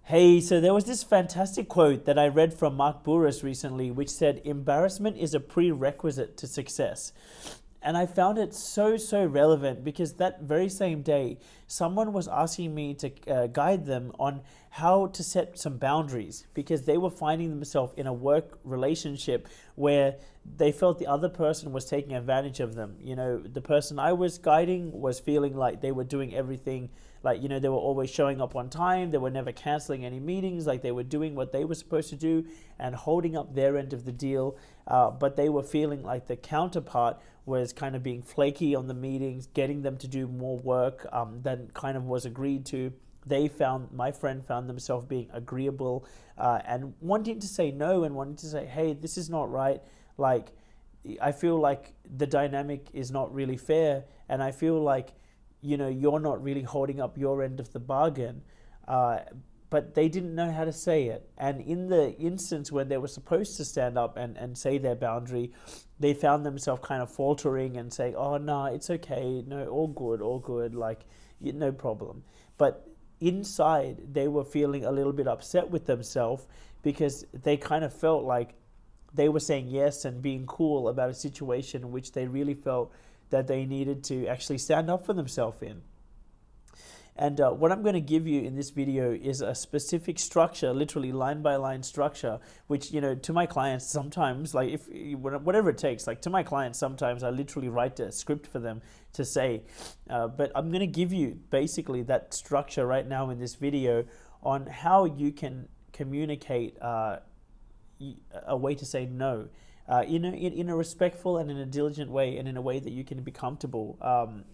Hey, so there was this fantastic quote that I read from Mark Burris recently, which said, "Embarrassment is a prerequisite to success." And I found it so relevant because that very same day, someone was asking me to guide them on how to set some boundaries because they were finding themselves in a work relationship where they felt the other person was taking advantage of them. The person I was guiding was feeling like they were doing everything, like, they were always showing up on time, they were never canceling any meetings, like they were doing what they were supposed to do and holding up their end of the deal. But they were feeling like the counterpart was kind of being flaky on the meetings, getting them to do more work than kind of was agreed to. My friend found themselves being agreeable and wanting to say no and wanting to say, hey, this is not right. Like, I feel like the dynamic is not really fair, and I feel like, you're not really holding up your end of the bargain. But they didn't know how to say it. And in the instance when they were supposed to stand up and say their boundary, they found themselves kind of faltering and saying, oh, no, it's okay. No, all good, like, no problem. But inside, they were feeling a little bit upset with themselves because they kind of felt like they were saying yes and being cool about a situation in which they really felt that they needed to actually stand up for themselves in. And what I'm going to give you in this video is a specific structure, literally line by line structure, which, to my clients sometimes, like whatever it takes, like to my clients sometimes I literally write a script for them to say, but I'm going to give you basically that structure right now in this video on how you can communicate a way to say no. In a respectful and in a diligent way, and in a way that you can be comfortable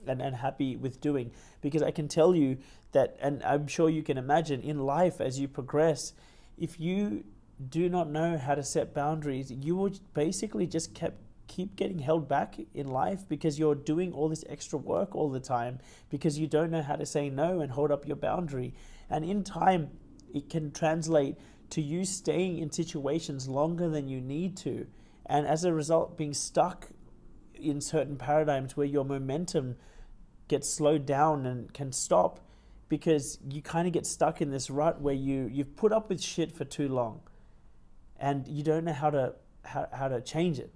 and happy with doing. Because I can tell you that, and I'm sure you can imagine, in life as you progress, if you do not know how to set boundaries, you will basically just keep getting held back in life because you're doing all this extra work all the time because you don't know how to say no and hold up your boundary. And in time, it can translate to you staying in situations longer than you need to. And as a result, being stuck in certain paradigms where your momentum gets slowed down and can stop because you kind of get stuck in this rut where you've put up with shit for too long and you don't know how to change it.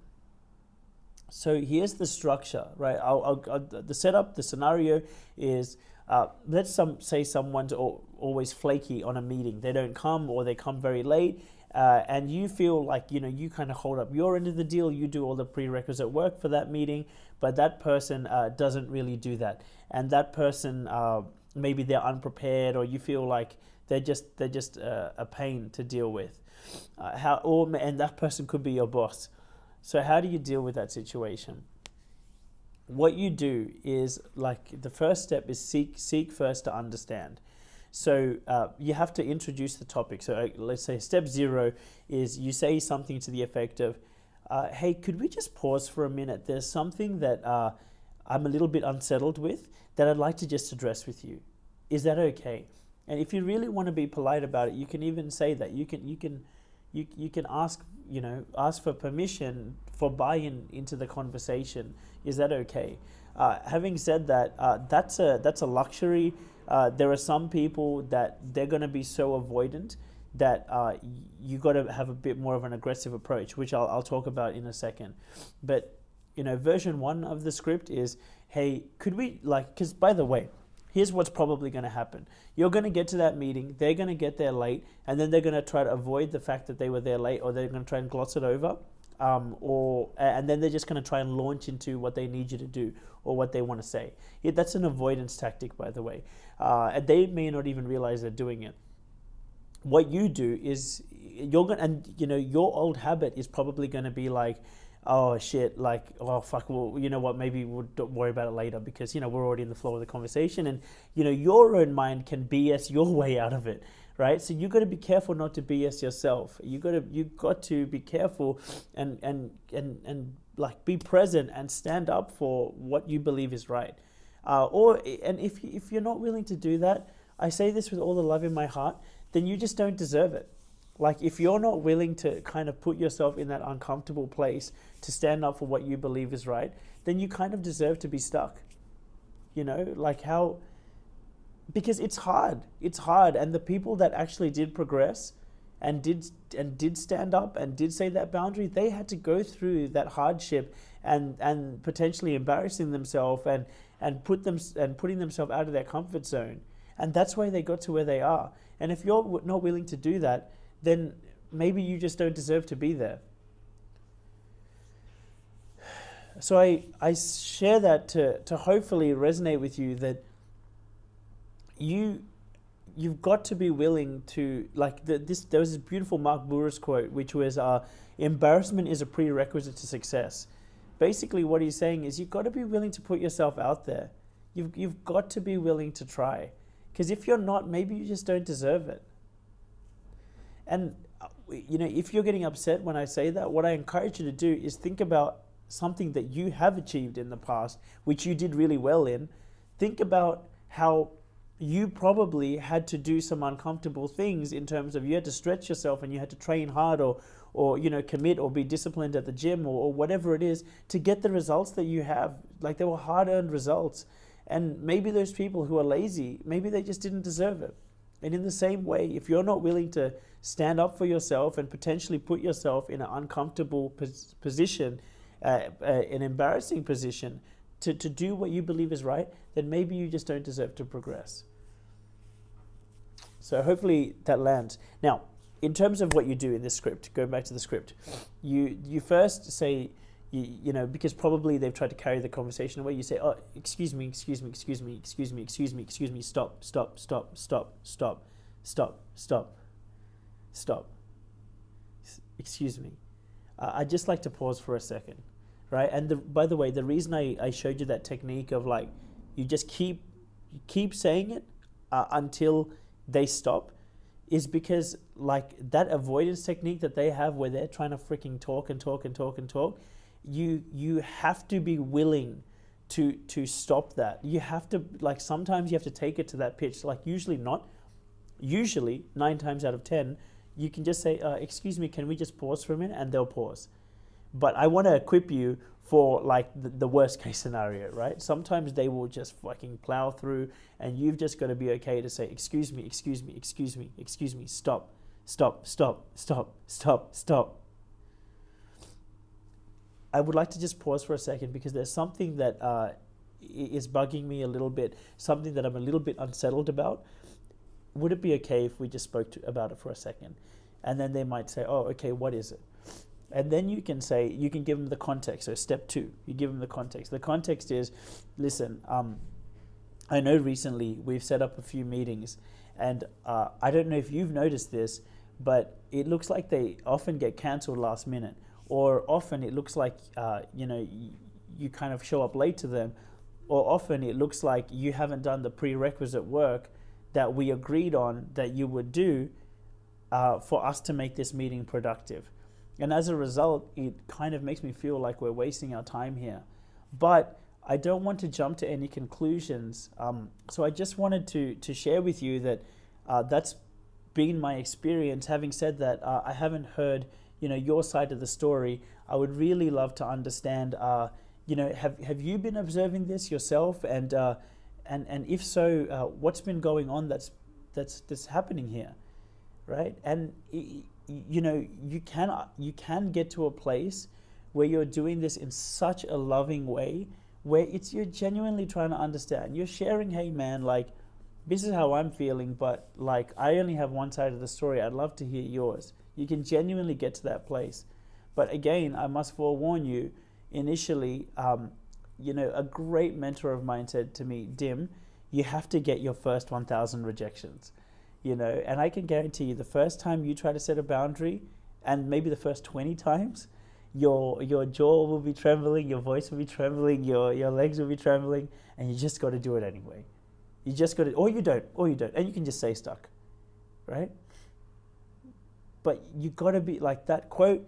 So here's the structure, right? The setup, the scenario is, let's say someone's always flaky on a meeting. They don't come, or they come very late. And you feel like, you kind of hold up your end of the deal, you do all the prerequisite work for that meeting, but that person doesn't really do that. And that person, maybe they're unprepared, or you feel like they're just a pain to deal with. And that person could be your boss. So how do you deal with that situation? What you do is, like, the first step is seek first to understand. So you have to introduce the topic. So let's say step 0 is you say something to the effect of, hey, could we just pause for a minute? There's something that I'm a little bit unsettled with that I'd like to just address with you. Is that okay? And if you really want to be polite about it, you can even say that. You can ask for permission for buy-in into the conversation. Is that okay? Having said that, that's a luxury. There are some people that they're going to be so avoidant that you got to have a bit more of an aggressive approach, which I'll talk about in a second. But version 1 of the script is, hey, could we, because by the way, here's what's probably going to happen. You're going to get to that meeting, they're going to get there late, and then they're going to try to avoid the fact that they were there late, or they're going to try and gloss it over. And then they're just going to try and launch into what they need you to do or what they want to say. That's an avoidance tactic, by the way. And they may not even realize they're doing it. What you do is your old habit is probably going to be like, oh shit, like, oh fuck, well, you know what, maybe we'll worry about it later because, we're already in the flow of the conversation, and, your own mind can BS your way out of it, right? So you got to be careful not to BS yourself. You got to be careful and like be present and stand up for what you believe is right. And if you're not willing to do that, I say this with all the love in my heart, then you just don't deserve it. Like, if you're not willing to kind of put yourself in that uncomfortable place to stand up for what you believe is right, then you kind of deserve to be stuck. Like, how because it's hard. It's hard, and the people that actually did progress and did stand up and did say that boundary, they had to go through that hardship and potentially embarrassing themselves and putting themselves out of their comfort zone, and that's why they got to where they are. And if you're not willing to do that, then maybe you just don't deserve to be there. So I share that to hopefully resonate with you, that you've got to be willing to, like there was this beautiful Mark Burris quote, which was embarrassment is a prerequisite to success. Basically what he's saying is you've got to be willing to put yourself out there. You've got to be willing to try, because if you're not, maybe you just don't deserve it. And if you're getting upset when I say that, what I encourage you to do is think about something that you have achieved in the past, which you did really well in. Think about how you probably had to do some uncomfortable things, in terms of you had to stretch yourself and you had to train hard or commit or be disciplined at the gym or whatever it is to get the results that you have. Like, they were hard-earned results. And maybe those people who are lazy, maybe they just didn't deserve it. And in the same way, if you're not willing to stand up for yourself and potentially put yourself in an uncomfortable position, an embarrassing position, to do what you believe is right, then maybe you just don't deserve to progress. So hopefully that lands. Now, in terms of what you do in this script, going back to the script, you first say, because probably they've tried to carry the conversation away, you say, oh, excuse me, stop, excuse me. I'd just like to pause for a second, right? And by the way, the reason I showed you that technique of, like, you just keep saying it until they stop, is because, like, that avoidance technique that they have, where they're trying to freaking talk, you have to be willing to stop that. You have to, like, sometimes you have to take it to that pitch. Like, usually 9 times out of 10, you can just say, excuse me, can we just pause for a minute? And they'll pause. But I want to equip you for, like, the worst case scenario, right? Sometimes they will just fucking plow through, and you've just got to be okay to say, excuse me, stop. I would like to just pause for a second, because there's something that is bugging me a little bit, something that I'm a little bit unsettled about. Would it be okay if we just spoke about it for a second? And then they might say, oh, okay, what is it? And then you can give them the context. So step 2, you give them the context. The context is, listen, I know recently we've set up a few meetings, and I don't know if you've noticed this, but it looks like they often get cancelled last minute, or often it looks like, you kind of show up late to them, or often it looks like you haven't done the prerequisite work that we agreed on that you would do for us to make this meeting productive. And as a result, it kind of makes me feel like we're wasting our time here. But I don't want to jump to any conclusions. So I just wanted to share with you that that's been my experience. Having said that, I haven't heard your side of the story. I would really love to understand, have you been observing this yourself? And if so, what's been going on that's happening here, right? And you can get to a place where you're doing this in such a loving way, where you're genuinely trying to understand. You're sharing, hey man, like, this is how I'm feeling, but, like, I only have one side of the story. I'd love to hear yours. You can genuinely get to that place. But again, I must forewarn you, initially, a great mentor of mine said to me, Dim, you have to get your first 1,000 rejections. And I can guarantee you, the first time you try to set a boundary, and maybe the first 20 times, your jaw will be trembling, your voice will be trembling, your legs will be trembling, and you just got to do it anyway. You just got to, or you don't, and you can just stay stuck, right? But you got to be, like that quote,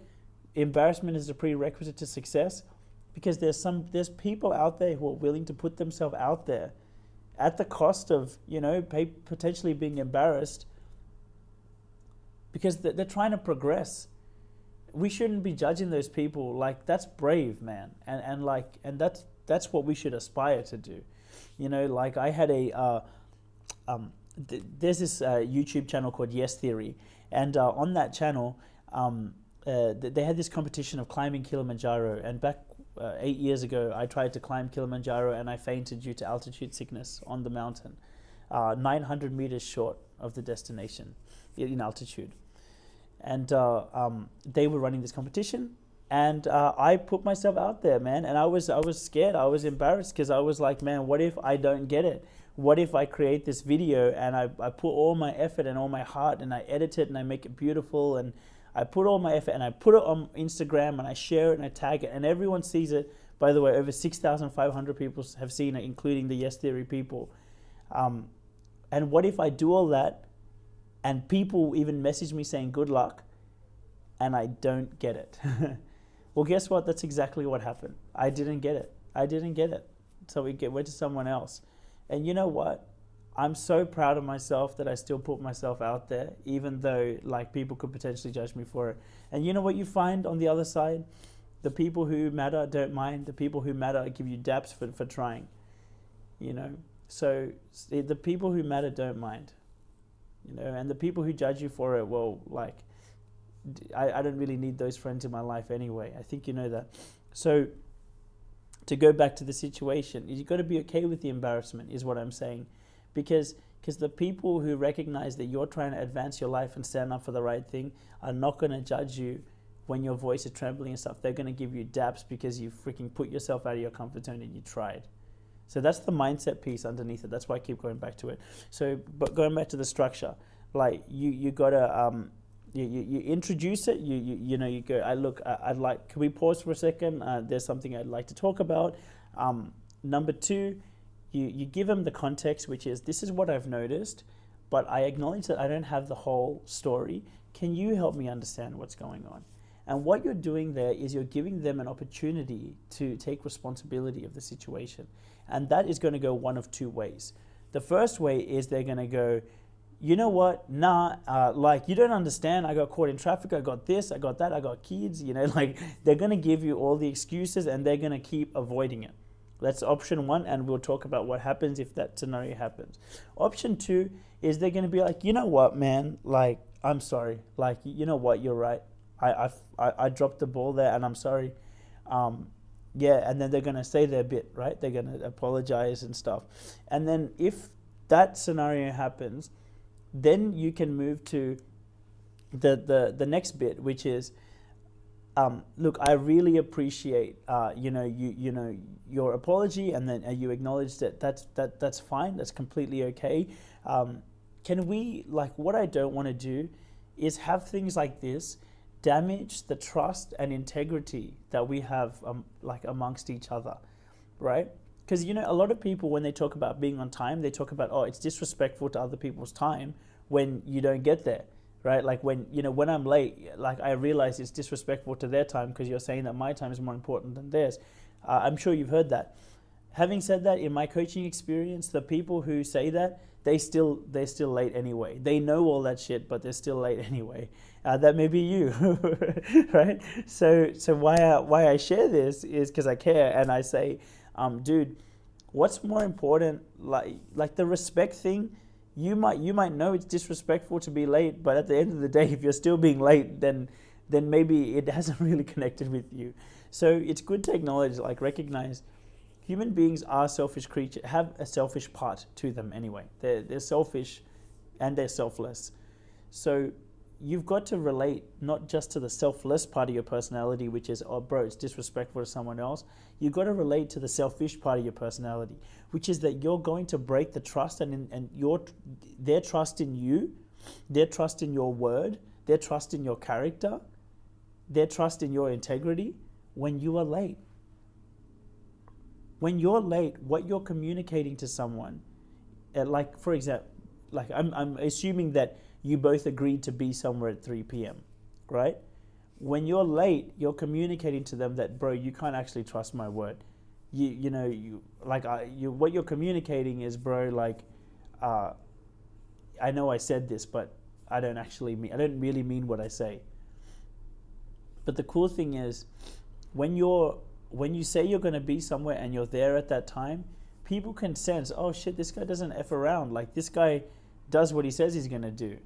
embarrassment is a prerequisite to success, because there's people out there who are willing to put themselves out there at the cost of, potentially being embarrassed, because they're trying to progress. We shouldn't be judging those people. Like, that's brave, man. And that's what we should aspire to do. Like, I had there's this YouTube channel called Yes Theory, and on that channel, they had this competition of climbing Kilimanjaro. And back 8 years ago, I tried to climb Kilimanjaro, and I fainted due to altitude sickness on the mountain, 900 meters short of the destination in altitude. And they were running this competition, and I put myself out there, man. And I was scared. I was embarrassed because I was like, man, what if I don't get it? What if I create this video and I put all my effort and all my heart, and I edit it and I make it beautiful, and I put all my effort and I put it on Instagram and I share it and I tag it and everyone sees it. By the way, over 6,500 people have seen it, including the Yes Theory people. And what if I do all that and people even message me saying good luck and I don't get it? Well, guess what? That's exactly what happened. I didn't get it. So we went to someone else. And you know what? I'm so proud of myself that I still put myself out there, even though like people could potentially judge me for it. And you know what you find on the other side? The people who matter don't mind. The people who matter give you daps for trying. You know? So the people who matter don't mind. You know, and the people who judge you for it, well, like, I don't really need those friends in my life anyway. I think you know that. So to go back to the situation, you've got to be okay with the embarrassment, is what I'm saying. Because the people who recognize that you're trying to advance your life and stand up for the right thing are not going to judge you when your voice is trembling and stuff. They're going to give you daps because you freaking put yourself out of your comfort zone and you tried. So that's the mindset piece underneath it. That's why I keep going back to it. So, but going back to the structure, like you gotta you introduce it. You know, you go. I'd like. Can we pause for a second? There's something I'd like to talk about. Number two, you give them the context, which is, this is what I've noticed, but I acknowledge that I don't have the whole story. Can you help me understand what's going on? And what you're doing there is you're giving them an opportunity to take responsibility of the situation. And that is going to go one of two ways. The first way is they're going to go, you know what, like, you don't understand, I got caught in traffic, I got this, I got that, I got kids, you know, like, they're going to give you all the excuses and they're going to keep avoiding it. That's option one, and we'll talk about what happens if that scenario happens. Option two is they're going to be like, you know what, man, like, I'm sorry, like, you know what, you're right. I dropped the ball there and I'm sorry. Yeah, and then they're going to say their bit, right? They're going to apologize and stuff. And then if that scenario happens, then you can move to the next bit, which is, look, I really appreciate your apology, and then you acknowledge that that's fine, that's completely okay. Can we, like, what I don't want to do is have things like this damage the trust and integrity that we have like amongst each other, right? Because, you know, a lot of people, when they talk about being on time, they talk about, oh, it's disrespectful to other people's time when you don't get there, right? Like, when I'm late, like, I realize it's disrespectful to their time because you're saying that my time is more important than theirs. I'm sure you've heard that. Having said that, in my coaching experience, the people who say that, they're still late anyway. They know all that shit, but they're still late anyway. That may be you, right? So why I share this is because I care, and I say, dude, what's more important? Like the respect thing. You might know it's disrespectful to be late, but at the end of the day, if you're still being late, then maybe it hasn't really connected with you. So it's good to acknowledge, like, recognize. Human beings are selfish creatures, have a selfish part to them anyway. They're selfish and they're selfless. So you've got to relate not just to the selfless part of your personality, which is, oh, bro, it's disrespectful to someone else. You've got to relate to the selfish part of your personality, which is that you're going to break the trust and their trust in you, their trust in your word, their trust in your character, their trust in your integrity when you are late. When you're late, what you're communicating to someone, like, for example, like, I'm assuming that you both agreed to be somewhere at 3 p.m., right? When you're late, you're communicating to them that, bro, you can't actually trust my word. What you're communicating is, bro, like, I know I said this, but I don't really mean what I say. But the cool thing is, when you say you're going to be somewhere and you're there at that time, people can sense, oh shit, this guy doesn't F around. Like, this guy does what he says he's going to do.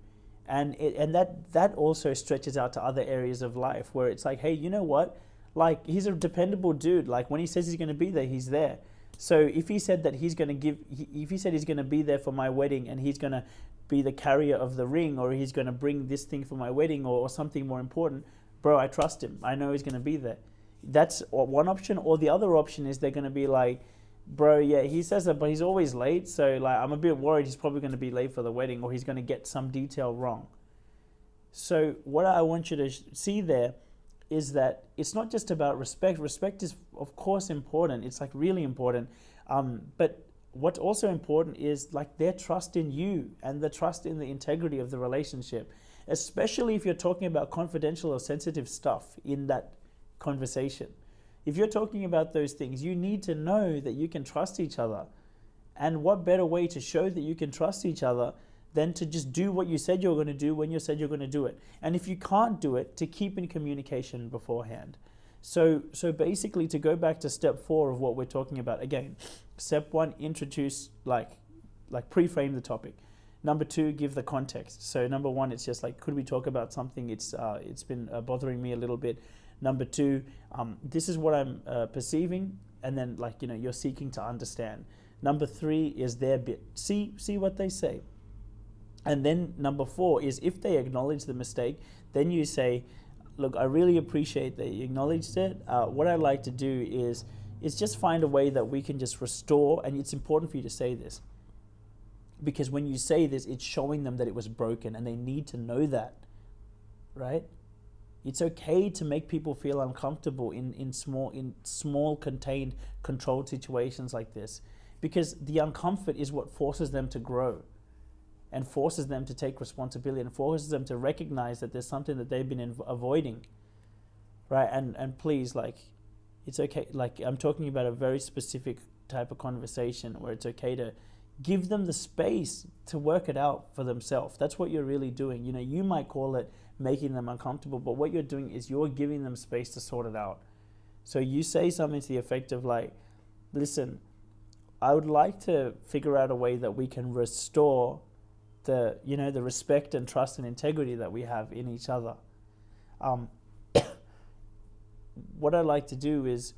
And that also stretches out to other areas of life where it's like, hey, you know what? Like, he's a dependable dude. Like, when he says he's going to be there, he's there. So if he said that he's going to if he said he's going to be there for my wedding and he's going to be the carrier of the ring, or he's going to bring this thing for my wedding, or something more important, bro, I trust him. I know he's going to be there. That's one option. Or the other option is they're going to be like, bro, yeah, he says that, but he's always late. So like, I'm a bit worried he's probably going to be late for the wedding, or he's going to get some detail wrong. So what I want you to see there is that it's not just about respect. Respect is, of course, important. It's like really important. But what's also important is like their trust in you and the trust in the integrity of the relationship, especially if you're talking about confidential or sensitive stuff in that conversation. If you're talking about those things, you need to know that you can trust each other. And what better way to show that you can trust each other than to just do what you said you're going to do when you said you're going to do it. And if you can't do it, to keep in communication beforehand. So basically, to go back to step 4 of what we're talking about, again, step 1, introduce, like pre-frame the topic. Number 2, give the context. So number 1, it's just like, could we talk about something? It's been bothering me a little bit. Number 2, this is what I'm perceiving, and then like, you know, you're seeking to understand. Number 3 is their bit. See what they say. And then number 4 is, if they acknowledge the mistake, then you say, look, I really appreciate that you acknowledged it. What I'd like to do is just find a way that we can just restore, and it's important for you to say this, because when you say this, it's showing them that it was broken, and they need to know that, right? It's okay to make people feel uncomfortable in small, contained, controlled situations like this, because the uncomfort is what forces them to grow, and forces them to take responsibility, and forces them to recognize that there's something that they've been avoiding, right? And please, like, it's okay. Like, I'm talking about a very specific type of conversation where it's okay to give them the space to work it out for themselves. That's what you're really doing. You know, you might call it making them uncomfortable, but what you're doing is you're giving them space to sort it out. So you say something to the effect of like, listen, I would like to figure out a way that we can restore the respect and trust and integrity that we have in each other. What I'd like to do is,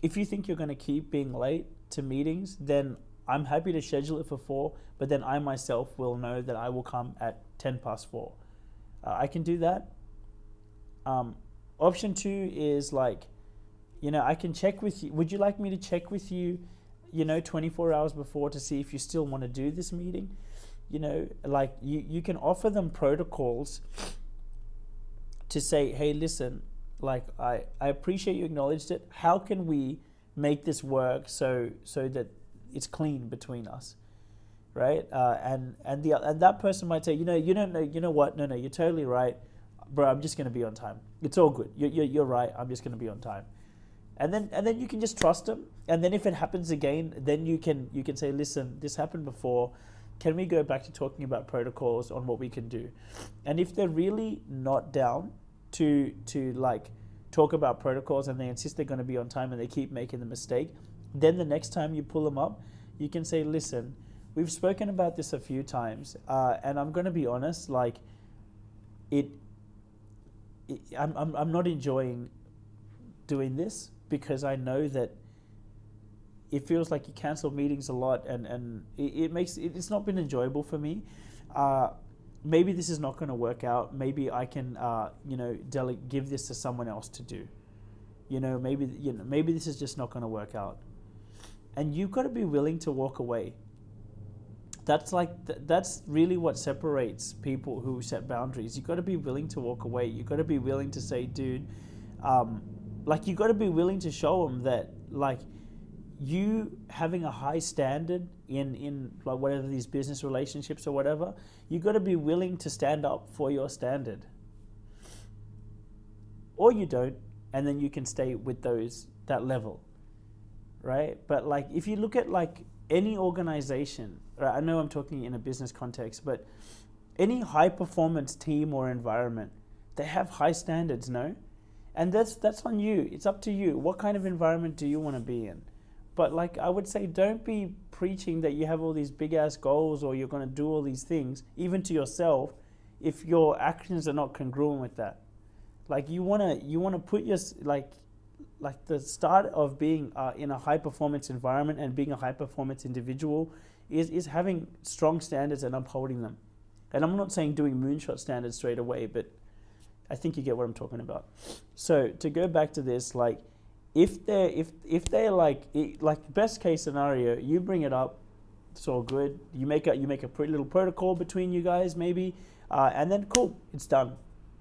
if you think you're going to keep being late to meetings, then I'm happy to schedule it for 4, but then I myself will know that I will come at 10 past 4. I can do that. Option 2 is like, you know, I can check with you. Would you like me to check with you, 24 hours before to see if you still want to do this meeting? You know, like you can offer them protocols to say, hey, listen, like I appreciate you acknowledged it. How can we make this work so that it's clean between us, right? And that person might say, you don't know, you know what? No, you're totally right, bro. I'm just gonna be on time. It's all good. You're right. I'm just gonna be on time. And then you can just trust them. And then if it happens again, then you can say, listen, this happened before. Can we go back to talking about protocols on what we can do? And if they're really not down to like talk about protocols, and they insist they're going to be on time and they keep making the mistake, then the next time you pull them up, you can say, listen, we've spoken about this a few times, and I'm going to be honest, like I'm not enjoying doing this, because I know that it feels like you cancel meetings a lot, and it's not been enjoyable for me. Maybe this is not going to work out. Maybe I can, give this to someone else to do. Maybe this is just not going to work out. And you've got to be willing to walk away. That's really what separates people who set boundaries. You've got to be willing to walk away. You've got to be willing to say, dude, you've got to be willing to show them that, like, you having a high standard in like whatever these business relationships or whatever, you got to be willing to stand up for your standard. Or you don't, and then you can stay with that level, right? But like, if you look at like any organization, right, I know I'm talking in a business context, but any high performance team or environment, they have high standards, no? And that's on you. It's up to you. What kind of environment do you want to be in? but like I would say, don't be preaching that you have all these big ass goals or you're going to do all these things, even to yourself, if your actions are not congruent with that. Like you wanna put your like the start of being in a high performance environment and being a high performance individual is having strong standards and upholding them. And I'm not saying doing moonshot standards straight away, but I think you get what I'm talking about. So to go back to this, like if they're like best case scenario, you bring it up, it's all good. You make a pretty little protocol between you guys maybe, and then cool, it's done.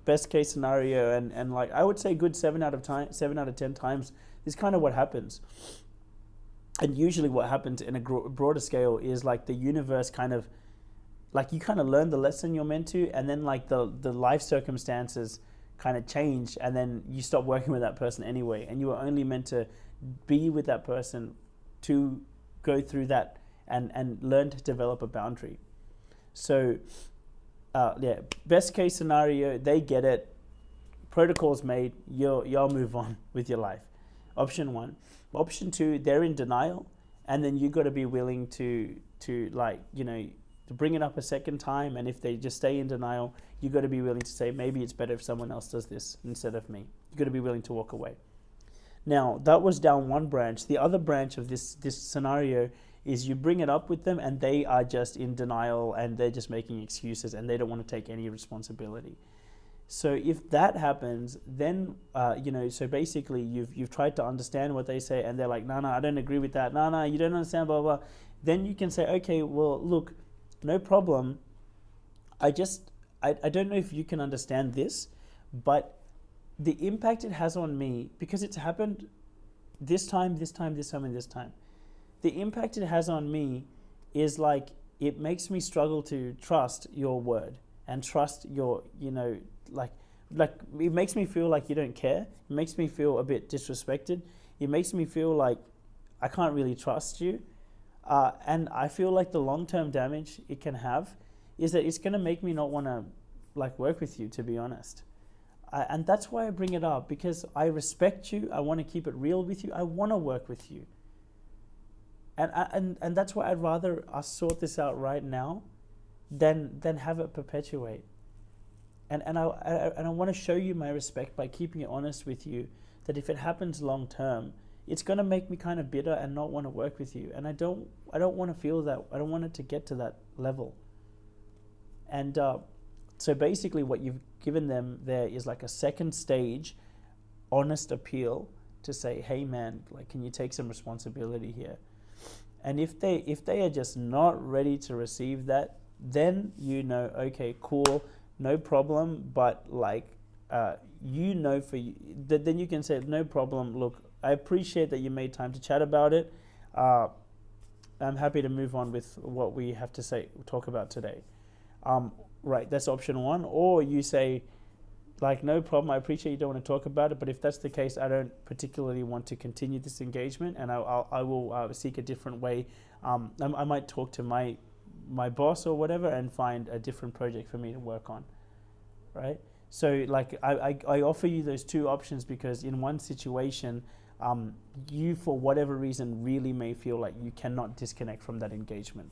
Best case scenario, and like I would say, good 7 out of 10 times is kind of what happens. And usually, what happens in a broader scale is like the universe kind of, like you kind of learn the lesson you're meant to, and then like the life circumstances kind of change, and then you stop working with that person anyway, and you were only meant to be with that person to go through that and learn to develop a boundary. So yeah, best case scenario, they get it, protocol's made, y'all move on with your life. Option 1. Option 2, they're in denial, and then you got to be willing to like, you know, to bring it up a second time. And if they just stay in denial, you got to be willing to say, maybe it's better if someone else does this instead of me. You got to be willing to walk away. Now that was down one branch. The other branch of this scenario is you bring it up with them and they are just in denial and they're just making excuses and they don't want to take any responsibility. So if that happens, then you know, so basically you've tried to understand what they say and they're like, no, I don't agree with that. No, you don't understand, blah, blah. Then you can say, okay, well, look, no problem. I don't know if you can understand this, but the impact it has on me, because it's happened this time, and this time. The impact it has on me is like, it makes me struggle to trust your word and trust your, you know, like it makes me feel like you don't care. It makes me feel a bit disrespected. It makes me feel like I can't really trust you. And I feel like the long-term damage it can have is that it's going to make me not want to like work with you, to be honest. And that's why I bring it up, because I respect you. I want to keep it real with you. I want to work with you. And that's why I'd rather us sort this out right now than have it perpetuate. And I want to show you my respect by keeping it honest with you, that if it happens long term, it's going to make me kind of bitter and not want to work with you. And I don't want to feel that. I don't want it to get to that level. And so basically what you've given them there is like a second stage honest appeal to say, hey man, like, can you take some responsibility here? And if they are just not ready to receive that, then you know, okay, cool, no problem. But like, you know, for you, then you can say, no problem. Look, I appreciate that you made time to chat about it. I'm happy to move on with what we have to talk about today. Right, that's option 1. Or you say, like, no problem, I appreciate you don't want to talk about it, but if that's the case, I don't particularly want to continue this engagement, and I will seek a different way. I might talk to my boss or whatever and find a different project for me to work on, right? So like I offer you those two options because in one situation, you for whatever reason really may feel like you cannot disconnect from that engagement.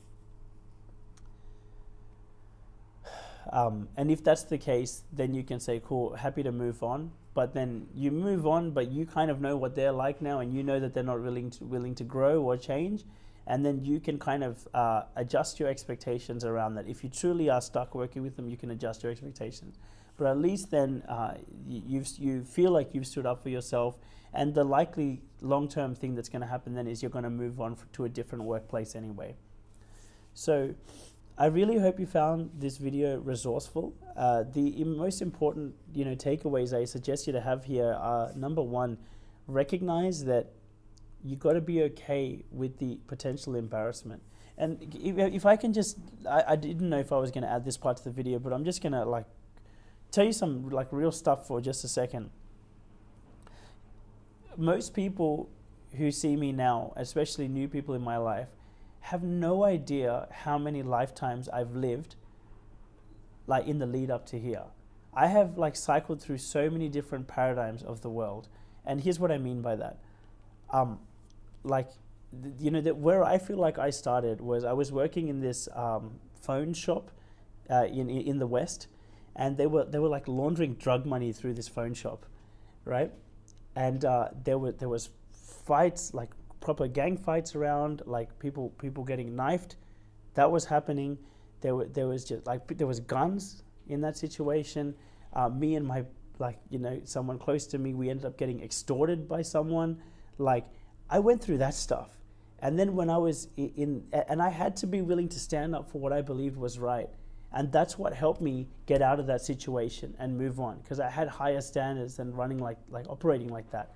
And if that's the case, then you can say, cool, happy to move on. But then you move on, but you kind of know what they're like now, and you know that they're not willing to grow or change. And then you can kind of adjust your expectations around that. If you truly are stuck working with them, you can adjust your expectations. But at least then you feel like you've stood up for yourself. And the likely long-term thing that's going to happen then is you're going to move on to a different workplace anyway. So I really hope you found this video resourceful. The most important, takeaways I suggest you to have here are, number 1, recognize that you got to be okay with the potential embarrassment. And if I can just, I didn't know if I was going to add this part to the video, but I'm just going to tell you some real stuff for just a second. Most people who see me now, especially new people in my life, have no idea how many lifetimes I've lived in the lead up to here. I have cycled through so many different paradigms of the world. And here's what I mean by that. that where I feel like I started was I was working in this phone shop in the West, and they were like laundering drug money through this phone shop, right? And there was fights, like proper gang fights around, like people getting knifed. That was happening. There was just like there was guns in that situation. Me and my someone close to me, we ended up getting extorted by someone. Like I went through that stuff. And then when I was and I had to be willing to stand up for what I believed was right. And that's what helped me get out of that situation and move on, because I had higher standards than running like operating like that.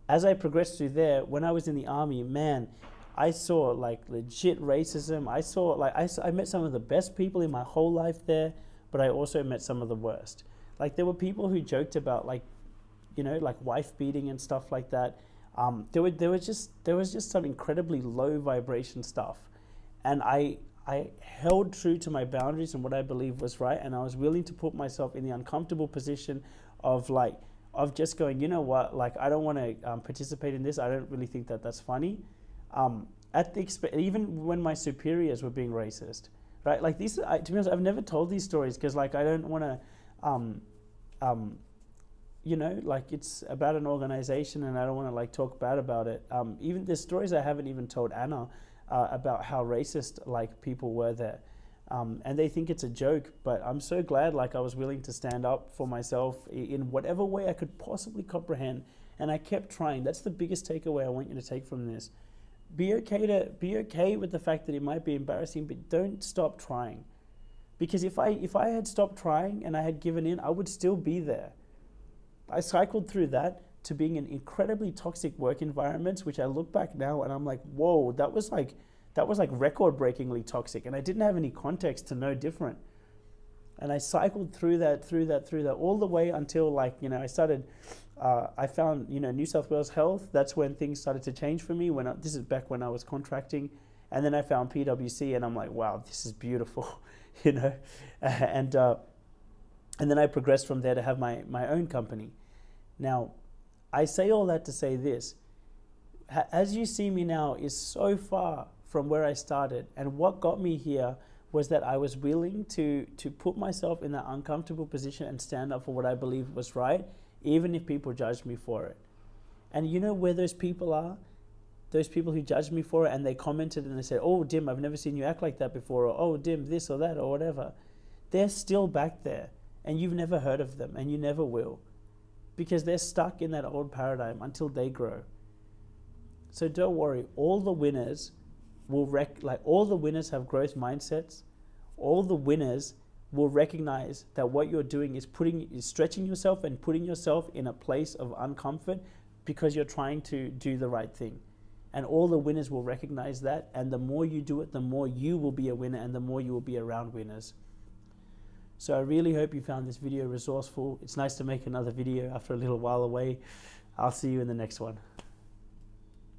As I progressed through there, when I was in the army, man, I saw like legit racism. I met some of the best people in my whole life there, but I also met some of the worst. Like there were people who joked about like wife beating and stuff like that. There was just some incredibly low vibration stuff, and I held true to my boundaries and what I believed was right, and I was willing to put myself in the uncomfortable position of just going, you know what, like I don't want to participate in this. I don't really think that that's funny. Even when my superiors were being racist, right? Like these, to be honest, I've never told these stories because like I don't want to. Like it's about an organization and I don't want to like talk bad about it. Even there's stories I haven't even told Anna about how racist like people were there. And they think it's a joke, but I'm so glad like I was willing to stand up for myself in whatever way I could possibly comprehend. And I kept trying. That's the biggest takeaway I want you to take from this. Be okay with the fact that it might be embarrassing, but don't stop trying. Because if I had stopped trying and I had given in, I would still be there. I cycled through that to being in incredibly toxic work environments, which I look back now and I'm like, whoa, that was like record-breakingly toxic, and I didn't have any context to know different. And I cycled through that all the way until I started. I found New South Wales Health. That's when things started to change for me. This is back when I was contracting, and then I found PwC, and I'm like, wow, this is beautiful, And then I progressed from there to have my own company. Now, I say all that to say this. As you see me now is so far from where I started. And what got me here was that I was willing to put myself in that uncomfortable position and stand up for what I believed was right, even if people judged me for it. And you know where those people are? Those people who judged me for it, and they commented and they said, oh, Dim, I've never seen you act like that before. Or, oh, Dim, this or that or whatever. They're still back there. And you've never heard of them, and you never will, because they're stuck in that old paradigm until they grow. So don't worry. All the winners all the winners have growth mindsets. All the winners will recognize that what you're doing is stretching yourself and putting yourself in a place of uncomfort because you're trying to do the right thing. And all the winners will recognize that. And the more you do it, the more you will be a winner, and the more you will be around winners. So I really hope you found this video resourceful. It's nice to make another video after a little while away. I'll see you in the next one.